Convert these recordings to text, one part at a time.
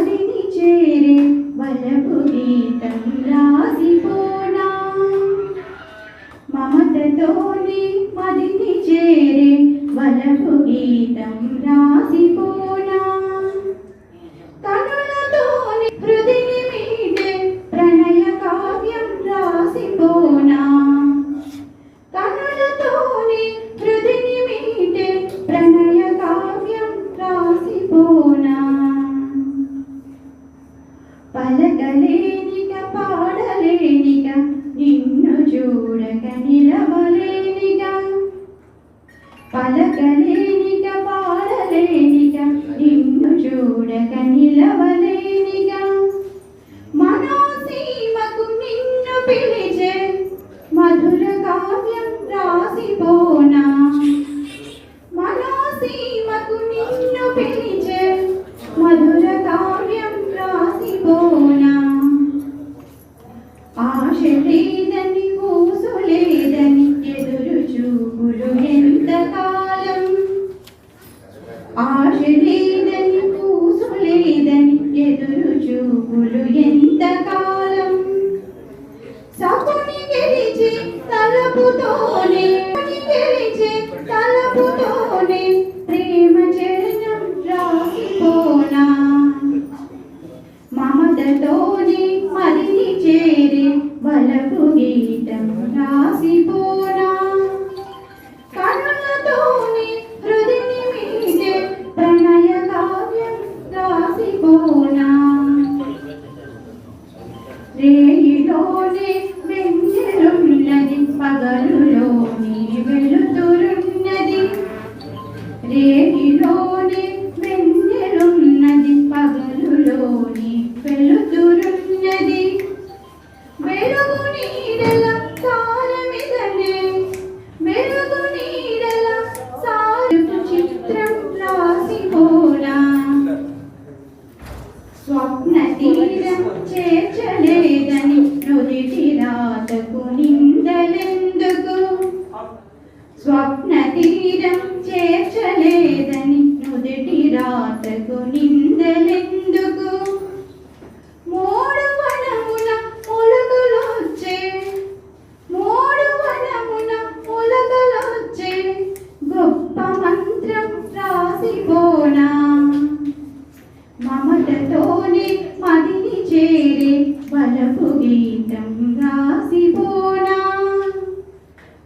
మదిని చేరే వలపు గీతం రాసిపోనా మమతతోని మదిని చేరే వలపు గీతం రాసిపోనా కనులతోని హృదిని మీదే ప్రణయ కావ్యం రాసిపోనా కనులతోని హృదిని మీదే ప్రణయ కావ్యం రాసిపోనా పలకలేనిక పాడలేనిక నిన్ను చూడక నిలవలేనిక పలకలేనిక పాడలేనిక నిన్ను చూడక నిలవలేనిక మనోసీమకు నిన్ను పిలిచే మధుర కావ్యం రాసిపోనా మనోసీమకు నిన్ను పిలిచే మధుర కావ్యం రాసిపోనా ఆశ లేదని ఊసు లేదని ఎదురు చూపులు ఎంతకాలం ఆశ లేదని ఊసు లేదని ఎదురు చూపులు ఎంతకాలం సకుని గెలిచి తలపుతోనే గెలిచి తలపుతోనే ప్రేమ చరణం రాసిపోనా మమతతోనే మదిని చేరే వలపు గీతం రాసిపోనా కనులతోనే హృదిని మీదే ప్రణయ కావ్యం రాసిపోనా రేయిలోనే వెన్నెలున్నది పగలులోని వెలుతురున్నది రేయిలోనే వెన్నెలున్నది పగలులోని వెలుతురున్నది వెలుగు నీడల సారమిదనే వెలుగు నీడల సారపు చిత్రం రాసిపోనా స్వప్న తీరం చేర్చలేదని నుదిటి రాతకు నిందలెందుకు స్వప్న తీరం చేర్చలేదని నుదిటి రాతకు నిందలెందుకు మోడు వనమున మొలకలొచ్చే మోడు వనమున మొలకలొచ్చే గొప్ప మంత్రం రాసిపోనా మమతతోనే మదిని చేరే వలపు గీతం రాసిపోనా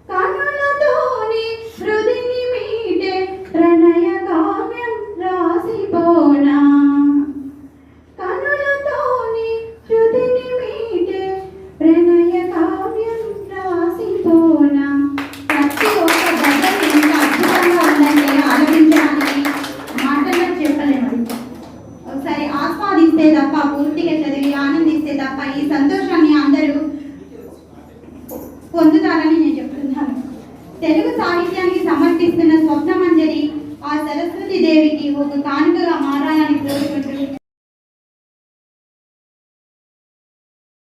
కనులతోనే హృదిని మీదే ప్రణయ కావ్యం రాసిపోనా కనులతోనే హృదిని మీదే ప్రణయ కావ్యం రాసిపోనా ప్రతి ఒక్క గద్యం ఎంత అద్భుతంగా ఉందంటే ఆలోచించడానికి మాటల్లో చెప్పలేము ఒకసారి ఆస్వాదిస్తే తప్ప పూర్తిగా చదివి ఆనందిస్తే తప్ప ఈ సంతోషాన్ని అందరూ పొందుతారని నేను చెప్తున్నాను. తెలుగు సాహిత్యానికి సమర్పిస్తున్న స్వప్నమంజరి ఆ సరస్వతి దేవికి ఒక కానుక